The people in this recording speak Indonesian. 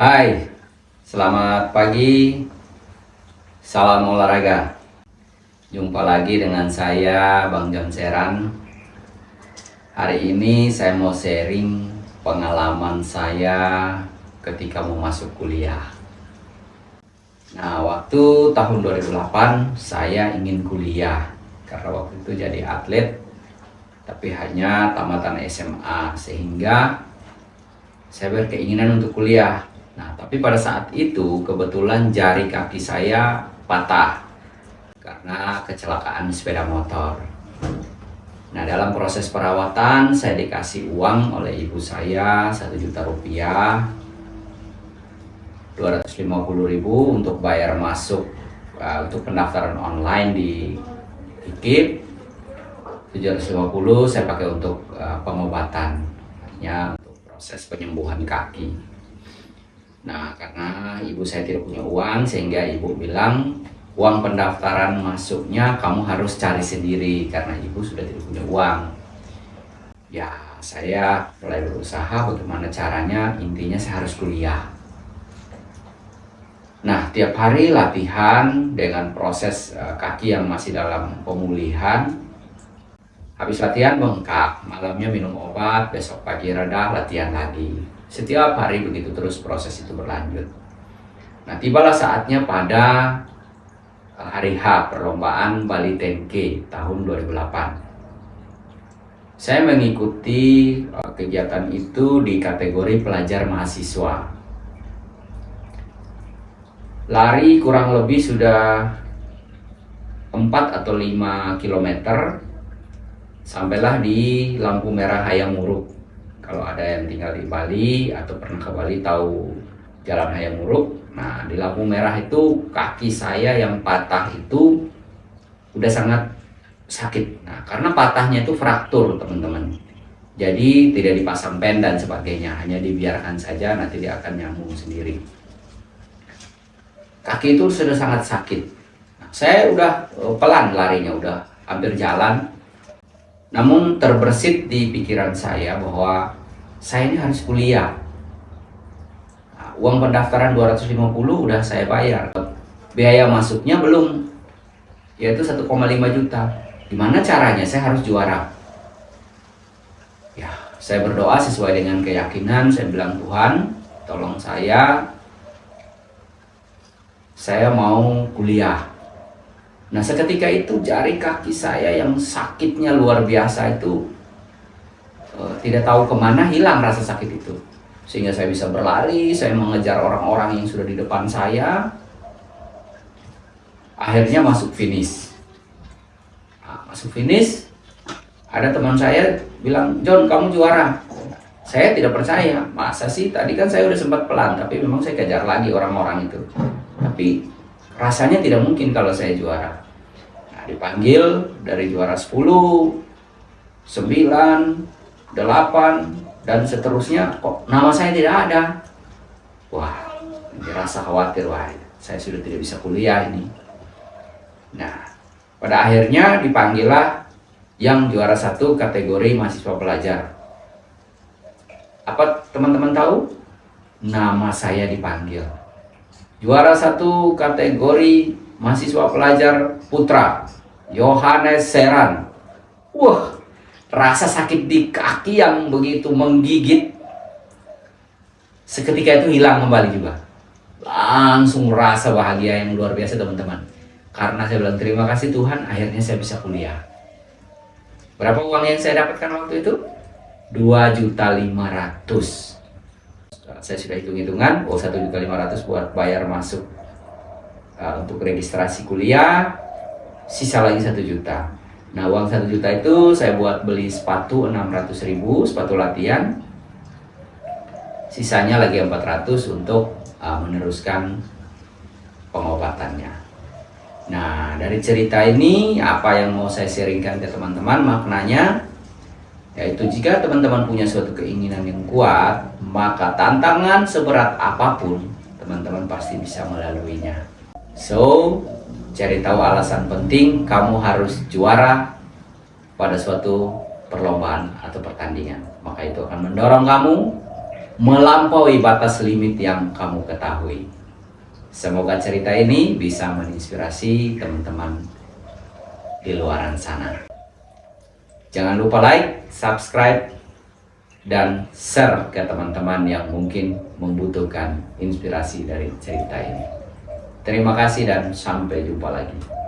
Hai, selamat pagi, salam olahraga. Jumpa lagi dengan saya, Bang John Seran. Hari ini saya mau sharing pengalaman saya ketika mau masuk kuliah. Nah, waktu tahun 2008 saya ingin kuliah karena waktu itu jadi atlet, tapi hanya tamatan SMA, sehingga saya berkeinginan untuk kuliah. Nah, tapi pada saat itu kebetulan jari kaki saya patah karena kecelakaan sepeda motor. Nah, dalam proses perawatan saya dikasih uang oleh ibu saya 1 juta rupiah, 250.000 untuk bayar masuk untuk pendaftaran online di IKIP, 750 saya pakai untuk pengobatan, artinya untuk proses penyembuhan kaki. Nah, karena ibu saya tidak punya uang, sehingga ibu bilang uang pendaftaran masuknya kamu harus cari sendiri karena ibu sudah tidak punya uang. Ya, saya mulai berusaha bagaimana caranya, intinya saya harus kuliah. Nah, tiap hari latihan dengan proses kaki yang masih dalam pemulihan. Habis latihan bengkak, malamnya minum obat, besok pagi reda, latihan lagi. Setiap hari begitu terus proses itu berlanjut. Nah, tibalah saatnya pada hari H perlombaan Bali 10K tahun 2008. Saya mengikuti kegiatan itu di kategori pelajar mahasiswa. Lari kurang lebih sudah 4 atau 5 kilometer. Sampailah di lampu merah Hayam Wuruk. Kalau ada yang tinggal di Bali atau pernah ke Bali tahu Jalan Hayam Wuruk. Nah, di lampu merah itu kaki saya yang patah itu udah sangat sakit. Nah, karena patahnya itu fraktur, teman-teman. Jadi tidak dipasang pen dan sebagainya, hanya dibiarkan saja, nanti dia akan nyambung sendiri. Kaki itu sudah sangat sakit. Nah, saya udah pelan larinya, udah hampir jalan. Namun terbersit di pikiran saya bahwa saya ini harus kuliah. Nah, uang pendaftaran 250 udah saya bayar. Biaya masuknya belum, yaitu 1,5 juta. Gimana caranya? Saya harus juara. Ya, saya berdoa sesuai dengan keyakinan. Saya bilang, Tuhan, tolong saya mau kuliah. Nah, seketika itu jari kaki saya yang sakitnya luar biasa itu tidak tahu kemana hilang rasa sakit itu. Sehingga saya bisa berlari, saya mengejar orang-orang yang sudah di depan saya. Akhirnya masuk finish. Nah, masuk finish, ada teman saya bilang, John, kamu juara. Saya tidak percaya, masa sih, tadi kan saya udah sempat pelan, tapi memang saya kejar lagi orang-orang itu. Tapi rasanya tidak mungkin kalau saya juara. Nah, dipanggil dari juara 10, 9, 8, dan seterusnya, kok nama saya tidak ada. Wah, dirasa khawatir, wah saya sudah tidak bisa kuliah ini. Nah, pada akhirnya dipanggillah yang juara 1 kategori mahasiswa pelajar. Apa teman-teman tahu? Nama saya dipanggil. Juara 1 kategori mahasiswa pelajar putra, Yohanes Seran. Wah, rasa sakit di kaki yang begitu menggigit seketika itu hilang kembali juga. Langsung rasa bahagia yang luar biasa, teman-teman. Karena saya bilang terima kasih Tuhan, akhirnya saya bisa kuliah. Berapa uang yang saya dapatkan waktu itu? 2.500.000. Saya sudah hitung-hitungan, 1.500.000 buat bayar masuk untuk registrasi kuliah, sisa lagi 1 juta. Nah, uang 1 juta itu saya buat beli sepatu 600.000, sepatu latihan. Sisanya lagi 400 untuk meneruskan pengobatannya. Nah, dari cerita ini apa yang mau saya sharingkan ke teman-teman maknanya, yaitu jika teman-teman punya suatu keinginan yang kuat, maka tantangan seberat apapun teman-teman pasti bisa melaluinya. So, cari tahu alasan penting kamu harus juara pada suatu perlombaan atau pertandingan. Maka itu akan mendorong kamu melampaui batas limit yang kamu ketahui. Semoga cerita ini bisa menginspirasi teman-teman di luaran sana. Jangan lupa like, subscribe, dan share ke teman-teman yang mungkin membutuhkan inspirasi dari cerita ini. Terima kasih dan sampai jumpa lagi.